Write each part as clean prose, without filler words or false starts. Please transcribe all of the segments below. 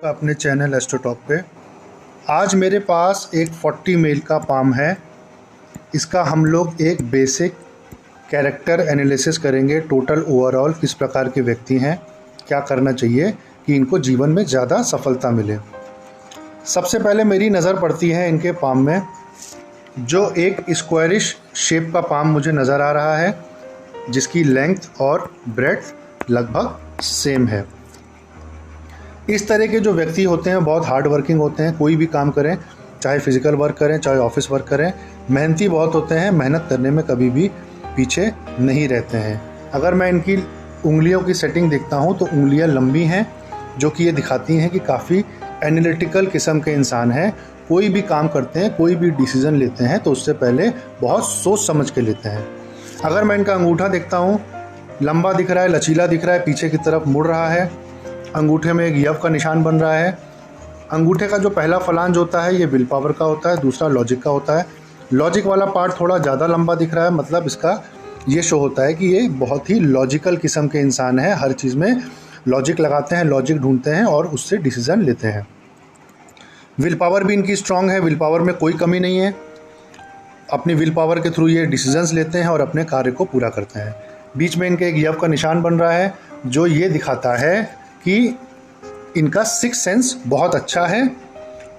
अपने channel astro talk पे। आज मेरे पास एक 40 मेल का पाम है। इसका हम लोग एक बेसिक कैरेक्टर एनालिसिस करेंगे। टोटल ओवरऑल किस प्रकार के व्यक्ति हैं, क्या करना चाहिए कि इनको जीवन में ज़्यादा सफलता मिले। सबसे पहले मेरी नज़र पड़ती है इनके पाम में, जो एक स्क्वायरिश शेप का पाम मुझे नज़र आ रहा है, जिसकी लेंथ और ब्रेड्थ लगभग सेम है। इस तरह के जो व्यक्ति होते हैं बहुत हार्ड वर्किंग होते हैं। कोई भी काम करें, चाहे फिजिकल वर्क करें चाहे ऑफिस वर्क करें, मेहनती बहुत होते हैं। मेहनत करने में कभी भी पीछे नहीं रहते हैं। अगर मैं इनकी उंगलियों की सेटिंग देखता हूं तो उंगलियां लंबी हैं, जो कि ये दिखाती हैं कि काफ़ी एनालिटिकल किस्म के इंसान हैं। कोई भी काम करते हैं, कोई भी डिसीज़न लेते हैं तो उससे पहले बहुत सोच समझ के लेते हैं। अगर मैं इनका अंगूठा देखता हूँ, लंबा दिख रहा है, लचीला दिख रहा है, पीछे की तरफ मुड़ रहा है। अंगूठे में एक यव का निशान बन रहा है। अंगूठे का जो पहला फलांज होता है ये विल पावर का होता है, दूसरा लॉजिक का होता है। लॉजिक वाला पार्ट थोड़ा ज़्यादा लंबा दिख रहा है, मतलब इसका ये शो होता है कि ये बहुत ही लॉजिकल किस्म के इंसान हैं। हर चीज़ में लॉजिक लगाते हैं, लॉजिक ढूंढते हैं और उससे डिसीज़न लेते हैं। विल पावर भी इनकी स्ट्रांग है, विल पावर में कोई कमी नहीं है। अपनी विल पावर के थ्रू ये डिसीजंस लेते हैं और अपने कार्य को पूरा करते हैं। बीच में इनके एक यव का निशान बन रहा है, जो ये दिखाता है कि इनका सिक्स सेंस बहुत अच्छा है।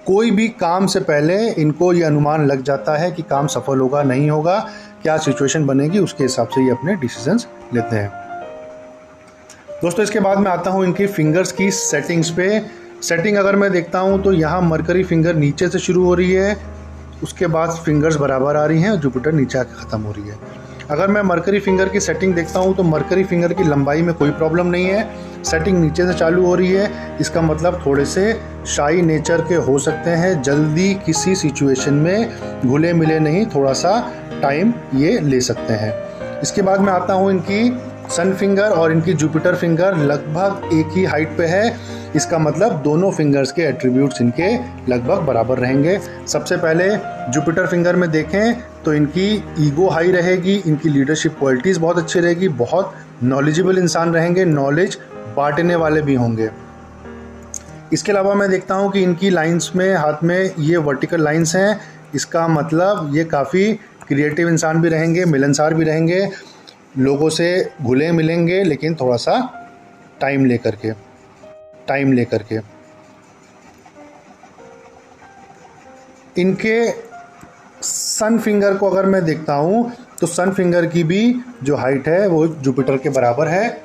कोई भी काम से पहले इनको ये अनुमान लग जाता है कि काम सफल होगा नहीं होगा, क्या सिचुएशन बनेगी, उसके हिसाब से ये अपने डिसीजंस लेते हैं। दोस्तों, इसके बाद मैं आता हूँ इनकी फिंगर्स की सेटिंग्स पे। सेटिंग अगर मैं देखता हूँ तो यहाँ मरकरी फिंगर नीचे से शुरू हो रही है, उसके बाद फिंगर्स बराबर आ रही हैं और जुपिटर नीचे आके ख़त्म हो रही है। अगर मैं मरकरी फिंगर की सेटिंग देखता हूँ तो मरकरी फिंगर की लंबाई में कोई प्रॉब्लम नहीं है। सेटिंग नीचे से चालू हो रही है, इसका मतलब थोड़े से शाई नेचर के हो सकते हैं। जल्दी किसी सिचुएशन में घुले मिले नहीं, थोड़ा सा टाइम ये ले सकते हैं। इसके बाद मैं आता हूँ इनकी सन फिंगर और इनकी जुपिटर फिंगर लगभग एक ही हाइट पे है। इसका मतलब दोनों फिंगर्स के एट्रीब्यूट्स इनके लगभग बराबर रहेंगे। सबसे पहले जुपिटर फिंगर में देखें तो इनकी ईगो हाई रहेगी, इनकी लीडरशिप क्वालिटीज़ बहुत अच्छी रहेगी, बहुत नॉलेजेबल इंसान रहेंगे, नॉलेज बांटने वाले भी होंगे। इसके अलावा मैं देखता हूँ कि इनकी लाइंस में, हाथ में ये वर्टिकल लाइंस हैं। इसका मतलब ये काफ़ी क्रिएटिव इंसान भी रहेंगे, मिलनसार भी रहेंगे, लोगों से घुले मिलेंगे, लेकिन थोड़ा सा टाइम लेकर के। इनके सन फिंगर को अगर मैं देखता हूँ तो सन फिंगर की भी जो हाइट है वो जुपिटर के बराबर है,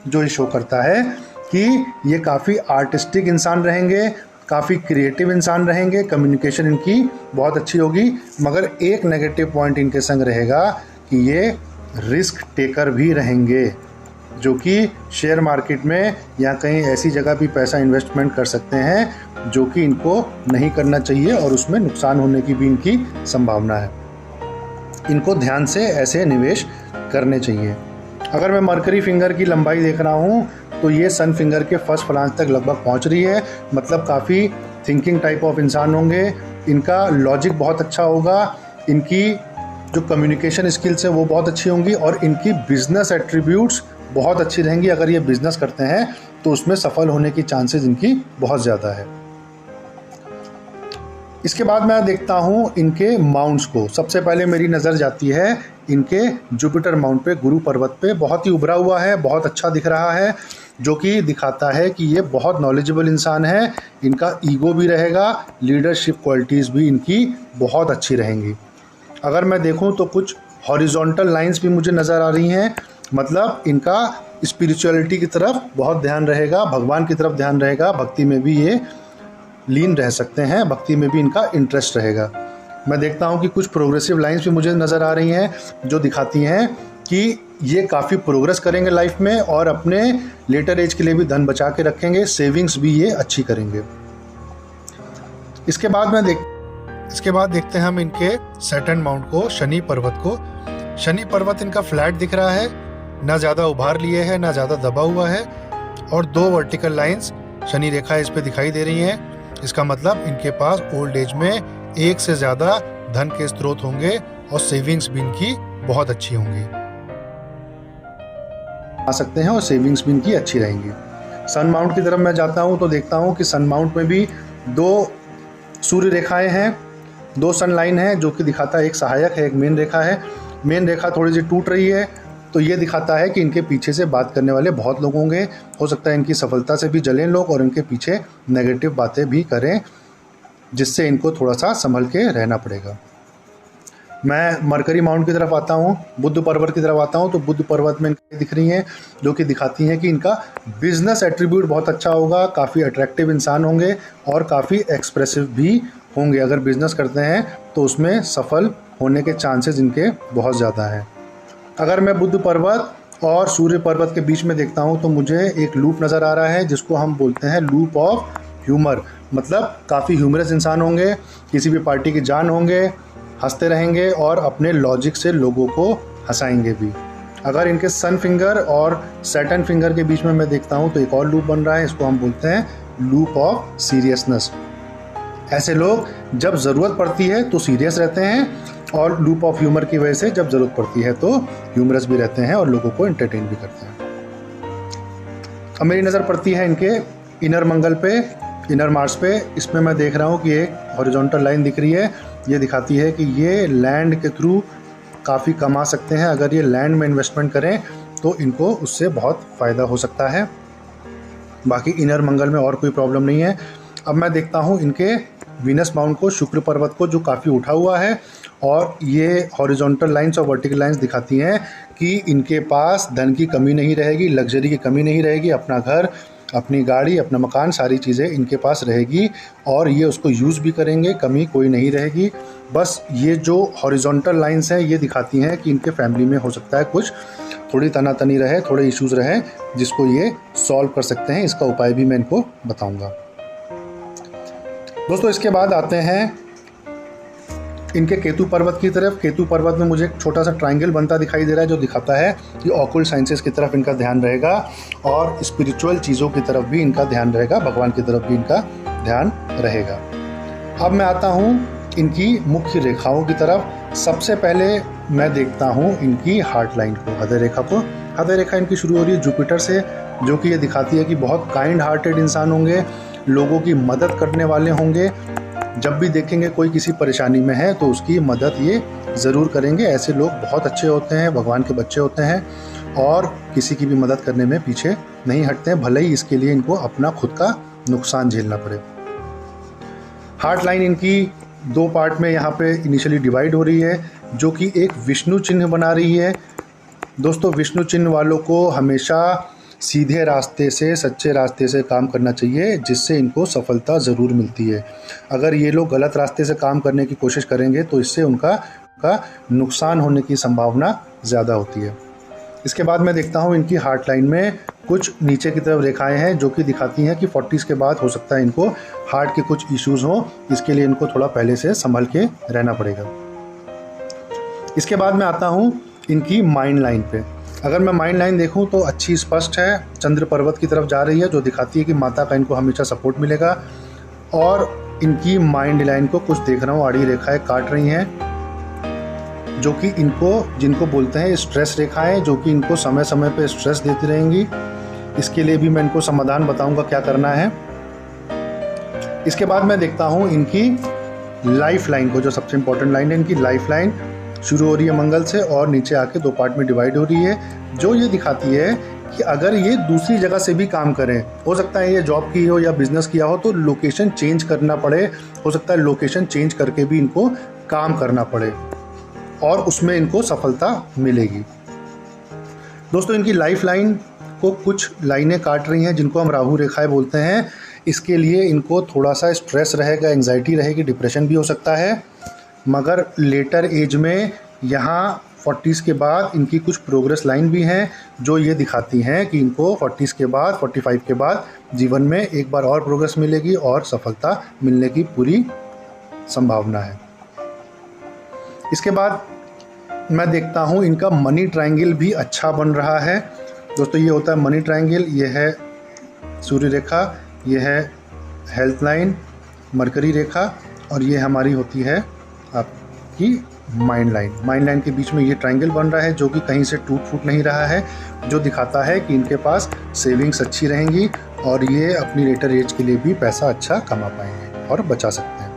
जो ये शो करता है कि ये काफ़ी आर्टिस्टिक इंसान रहेंगे, काफ़ी क्रिएटिव इंसान रहेंगे, कम्युनिकेशन इनकी बहुत अच्छी होगी। मगर एक नेगेटिव पॉइंट इनके संग रहेगा कि ये रिस्क टेकर भी रहेंगे, जो कि शेयर मार्केट में या कहीं ऐसी जगह भी पैसा इन्वेस्टमेंट कर सकते हैं जो कि इनको नहीं करना चाहिए और उसमें नुकसान होने की भी इनकी संभावना है। इनको ध्यान से ऐसे निवेश करने चाहिए। अगर मैं मरकरी फिंगर की लंबाई देख रहा हूँ तो ये सन फिंगर के फर्स्ट फ्लांज तक लगभग पहुँच रही है, मतलब काफ़ी थिंकिंग टाइप ऑफ इंसान होंगे। इनका लॉजिक बहुत अच्छा होगा, इनकी जो कम्युनिकेशन स्किल्स है वो बहुत अच्छी होंगी और इनकी बिजनेस एट्रीब्यूट्स बहुत अच्छी रहेंगी। अगर ये बिजनेस करते हैं तो उसमें सफल होने की चांसेस इनकी बहुत ज़्यादा है। इसके बाद मैं देखता हूँ इनके माउंट्स को। सबसे पहले मेरी नज़र जाती है इनके जुपिटर माउंट पे, गुरु पर्वत पे। बहुत ही उभरा हुआ है, बहुत अच्छा दिख रहा है, जो कि दिखाता है कि ये बहुत नॉलेजेबल इंसान है। इनका ईगो भी रहेगा, लीडरशिप क्वालिटीज़ भी इनकी बहुत अच्छी रहेंगी। अगर मैं देखूं तो कुछ हॉरिजॉन्टल लाइंस भी मुझे नज़र आ रही हैं, मतलब इनका स्पिरिचुअलिटी की तरफ बहुत ध्यान रहेगा, भगवान की तरफ ध्यान रहेगा, भक्ति में भी ये लीन रह सकते हैं, भक्ति में भी इनका इंटरेस्ट रहेगा। मैं देखता हूं कि कुछ प्रोग्रेसिव लाइंस भी मुझे नज़र आ रही हैं, जो दिखाती हैं कि ये काफ़ी प्रोग्रेस करेंगे लाइफ में और अपने लेटर एज के लिए भी धन बचा के रखेंगे, सेविंग्स भी ये अच्छी करेंगे। इसके बाद देखते हैं हम इनके सैटर्न माउंट को, शनि पर्वत को। शनि पर्वत इनका फ्लैट दिख रहा है, ना ज़्यादा उभार लिए है ना ज़्यादा दबा हुआ है, और दो वर्टिकल लाइंस शनि रेखा इस पे दिखाई दे रही हैं। इसका मतलब इनके पास ओल्ड एज में एक से ज़्यादा धन के स्रोत होंगे और सेविंग्स भी इनकी बहुत अच्छी होंगी, आ सकते हैं और सेविंग्स भी इनकी अच्छी रहेंगी। सन माउंट की तरफ मैं जाता हूँ तो देखता हूँ कि सन माउंट में भी 2 सूर्य रेखाएं हैं, 2 सन लाइन है, जो कि दिखाता है एक सहायक है, एक मेन रेखा है। मेन रेखा थोड़ी सी टूट रही है, तो ये दिखाता है कि इनके पीछे से बात करने वाले बहुत लोग होंगे। हो सकता है इनकी सफलता से भी जलें लोग और इनके पीछे नेगेटिव बातें भी करें, जिससे इनको थोड़ा सा संभल के रहना पड़ेगा। मैं मरकरी माउंट की तरफ आता हूँ, बुद्ध पर्वत की तरफ आता हूँ, तो बुद्ध पर्वत में इनकी दिख रही हैं, जो कि दिखाती हैं कि इनका बिजनेस एट्रीब्यूट बहुत अच्छा होगा, काफ़ी अट्रैक्टिव इंसान होंगे और काफ़ी एक्सप्रेसिव भी होंगे। अगर बिजनेस करते हैं तो उसमें सफल होने के चांसेस इनके बहुत ज़्यादा हैं। अगर मैं बुद्ध पर्वत और सूर्य पर्वत के बीच में देखता हूँ तो मुझे एक लूप नज़र आ रहा है, जिसको हम बोलते हैं लूप ऑफ ह्यूमर। मतलब काफ़ी ह्यूमरस इंसान होंगे, किसी भी पार्टी की जान होंगे, हंसते रहेंगे और अपने लॉजिक से लोगों को हंसाएंगे भी। अगर इनके सन फिंगर और सैटर्न फिंगर के बीच में मैं देखता हूँ तो एक और लूप बन रहा है, इसको हम बोलते हैं लूप ऑफ सीरियसनेस। ऐसे लोग जब ज़रूरत पड़ती है तो सीरियस रहते हैं और लूप ऑफ ह्यूमर की वजह से जब ज़रूरत पड़ती है तो ह्यूमरस भी रहते हैं और लोगों को एंटरटेन भी करते हैं। अब मेरी नज़र पड़ती है इनके इनर मंगल पे, इनर मार्स पे। इसमें मैं देख रहा हूँ कि एक हॉरिजॉन्टल लाइन दिख रही है, ये दिखाती है कि ये लैंड के थ्रू काफ़ी कमा सकते हैं। अगर ये लैंड में इन्वेस्टमेंट करें तो इनको उससे बहुत फ़ायदा हो सकता है। बाकी इनर मंगल में और कोई प्रॉब्लम नहीं है। अब मैं देखता हूँ इनके वीनस माउंट को, शुक्र पर्वत को, जो काफ़ी उठा हुआ है, और ये हॉरिजॉन्टल लाइंस और वर्टिकल लाइंस दिखाती हैं कि इनके पास धन की कमी नहीं रहेगी, लग्जरी की कमी नहीं रहेगी। अपना घर, अपनी गाड़ी, अपना मकान, सारी चीज़ें इनके पास रहेगी और ये उसको यूज़ भी करेंगे, कमी कोई नहीं रहेगी। बस ये जो हॉरिजॉन्टल लाइंस हैं ये दिखाती हैं कि इनके फैमिली में हो सकता है कुछ थोड़ी तनातनी रहे, थोड़े इश्यूज़ रहे, जिसको ये सॉल्व कर सकते हैं। इसका उपाय भी मैं इनको बताऊँगा। दोस्तों इसके बाद आते हैं इनके केतु पर्वत की तरफ। केतु पर्वत में मुझे एक छोटा सा ट्रायंगल बनता दिखाई दे रहा है, जो दिखाता है कि ऑकल्ट साइंसेस की तरफ इनका ध्यान रहेगा और स्पिरिचुअल चीज़ों की तरफ भी इनका ध्यान रहेगा, भगवान की तरफ भी इनका ध्यान रहेगा। अब मैं आता हूँ इनकी मुख्य रेखाओं की तरफ। सबसे पहले मैं देखता हूँ इनकी हार्ट लाइन को, हृदय रेखा को। हृदय रेखा इनकी शुरू हो रही है जुपिटर से, जो कि ये दिखाती है कि बहुत काइंड हार्टेड इंसान होंगे, लोगों की मदद करने वाले होंगे। जब भी देखेंगे कोई किसी परेशानी में है तो उसकी मदद ये ज़रूर करेंगे। ऐसे लोग बहुत अच्छे होते हैं, भगवान के बच्चे होते हैं और किसी की भी मदद करने में पीछे नहीं हटते हैं, भले ही इसके लिए इनको अपना खुद का नुकसान झेलना पड़े। हार्ट लाइन इनकी 2 पार्ट में यहाँ पे इनिशियली डिवाइड हो रही है, जो कि एक विष्णु चिन्ह बना रही है। दोस्तों विष्णु चिन्ह वालों को हमेशा सीधे रास्ते से, सच्चे रास्ते से काम करना चाहिए, जिससे इनको सफलता ज़रूर मिलती है। अगर ये लोग गलत रास्ते से काम करने की कोशिश करेंगे तो इससे उनका नुकसान होने की संभावना ज़्यादा होती है। इसके बाद मैं देखता हूँ इनकी हार्ट लाइन में कुछ नीचे की तरफ रेखाएं हैं, जो कि दिखाती हैं कि 40s के बाद हो सकता है इनको हार्ट के कुछ इश्यूज़ हों। इसके लिए इनको थोड़ा पहले से संभल के रहना पड़ेगा। इसके बाद मैं आता हूँ इनकी माइंड लाइन पे। अगर मैं माइंड लाइन देखूं तो अच्छी स्पष्ट है, चंद्र पर्वत की तरफ जा रही है, जो दिखाती है कि माता का इनको हमेशा सपोर्ट मिलेगा। और इनकी माइंड लाइन को कुछ देख रहा हूँ आड़ी रेखाएं काट रही हैं, जो कि जिनको बोलते हैं स्ट्रेस रेखाएं, जो कि इनको समय समय पे स्ट्रेस देती रहेंगी। इसके लिए भी मैं इनको समाधान बताऊंगा क्या करना है। इसके बाद मैं देखता हूँ इनकी लाइफ लाइन को, जो सबसे इम्पोर्टेंट लाइन है। इनकी लाइफ लाइन शुरू हो रही है मंगल से और नीचे आके 2 पार्ट में डिवाइड हो रही है, जो ये दिखाती है कि अगर ये दूसरी जगह से भी काम करें, हो सकता है ये जॉब की हो या बिजनेस किया हो, तो लोकेशन चेंज करना पड़े। हो सकता है लोकेशन चेंज करके भी इनको काम करना पड़े और उसमें इनको सफलता मिलेगी। दोस्तों इनकी लाइफ लाइन को कुछ लाइनें काट रही हैं, जिनको हम राहु रेखाएं बोलते हैं। इसके लिए इनको थोड़ा सा स्ट्रेस रहेगा, एंग्जाइटी रहेगी, डिप्रेशन भी हो सकता है। मगर लेटर एज में यहाँ 40s के बाद इनकी कुछ प्रोग्रेस लाइन भी हैं, जो ये दिखाती हैं कि इनको 40s के बाद, 45 के बाद जीवन में एक बार और प्रोग्रेस मिलेगी और सफलता मिलने की पूरी संभावना है। इसके बाद मैं देखता हूँ इनका मनी ट्रायंगल भी अच्छा बन रहा है। दोस्तों ये होता है मनी ट्रायंगल। ये है सूर्य रेखा, ये है हेल्थ लाइन, मरकरी रेखा, और ये हमारी होती है आपकी माइंड लाइन। माइंड लाइन के बीच में ये ट्रायंगल बन रहा है, जो कि कहीं से टूट फूट नहीं रहा है, जो दिखाता है कि इनके पास सेविंग्स अच्छी रहेंगी और ये अपनी लेटर एज के लिए भी पैसा अच्छा कमा पाएंगे और बचा सकते हैं।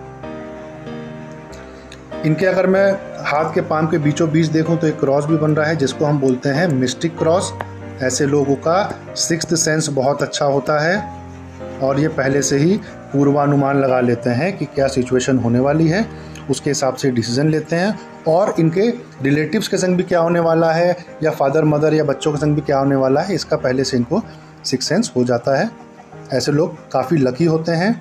इनके अगर मैं हाथ के पाम के बीचों बीच देखूं तो एक क्रॉस भी बन रहा है जिसको हम बोलते हैं मिस्टिक क्रॉस। ऐसे लोगों का सिक्स्थ सेंस बहुत अच्छा होता है और ये पहले से ही पूर्वानुमान लगा लेते हैं कि क्या सिचुएशन होने वाली है, उसके हिसाब से डिसीजन लेते हैं और इनके रिलेटिव्स के संग भी क्या होने वाला है या फादर मदर या बच्चों के संग भी क्या होने वाला है इसका पहले से इनको सिक्स सेंस हो जाता है। ऐसे लोग काफ़ी लकी होते हैं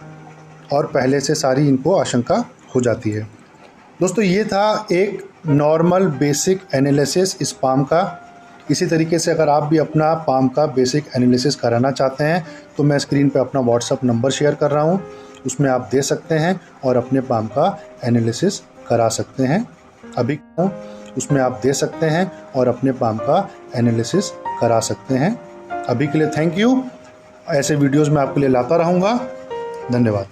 और पहले से सारी इनको आशंका हो जाती है। दोस्तों ये था एक नॉर्मल बेसिक एनालिसिस इस पाम का। इसी तरीके से अगर आप भी अपना पाम का बेसिक एनालिसिस कराना चाहते हैं तो मैं स्क्रीन पे अपना व्हाट्सअप नंबर शेयर कर रहा हूँ, उसमें आप दे सकते हैं और अपने पाम का एनालिसिस करा सकते हैं। अभी उसमें आप दे सकते हैं और अपने पाम का एनालिसिस करा सकते हैं। अभी के लिए थैंक यू। ऐसे वीडियोज़ मैं आपके लिए लाता रहूँगा। धन्यवाद।